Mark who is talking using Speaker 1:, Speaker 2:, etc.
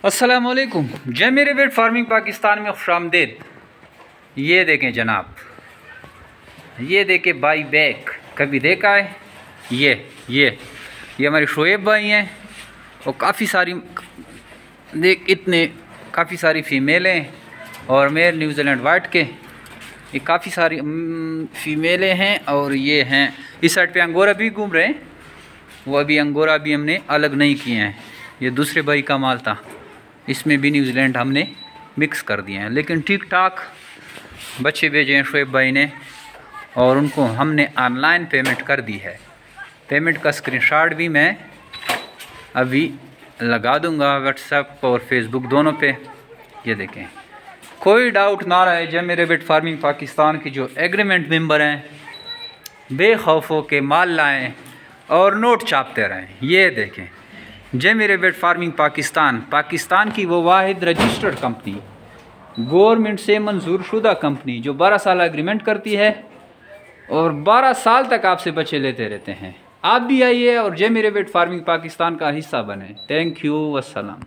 Speaker 1: अस्सलामुअलैकुम। जय मेरे बेट फार्मिंग पाकिस्तान में खुशामदीद। ये देखें जनाब, ये देखें बाई बैक, कभी देखा है? ये हमारे शोएब भाई हैं और काफ़ी सारी काफ़ी सारी फ़ीमेलें और मेल न्यूजीलैंड वाइट के ये काफ़ी सारी फ़ीमेलें हैं। और ये हैं इस साइड पे अंगोरा भी घूम रहे हैं। वो अभी अंगोरा भी हमने अलग नहीं किए हैं, ये दूसरे भाई का माल था, इसमें भी न्यूजीलैंड हमने मिक्स कर दिए हैं। लेकिन ठीक ठाक बच्चे भेजे हैं शोएब भाई ने और उनको हमने ऑनलाइन पेमेंट कर दी है। पेमेंट का स्क्रीनशॉट भी मैं अभी लगा दूंगा व्हाट्सएप और फेसबुक दोनों पे। ये देखें, कोई डाउट ना रहे, जब मेरे बेट फार्मिंग पाकिस्तान की जो एग्रीमेंट मेंबर हैं बेखौफ हो के माल लाएं और नोट छापते रहें। ये देखें, जय मेरे बेट फार्मिंग पाकिस्तान की वो वाहिद रजिस्टर्ड कंपनी, गवर्नमेंट से मंजूर शुदा कंपनी जो 12 साल एग्रीमेंट करती है और 12 साल तक आपसे बच्चे लेते रहते हैं। आप भी आइए और जय मेरे बेट फार्मिंग पाकिस्तान का हिस्सा बने। Thank you, वस्सलाम।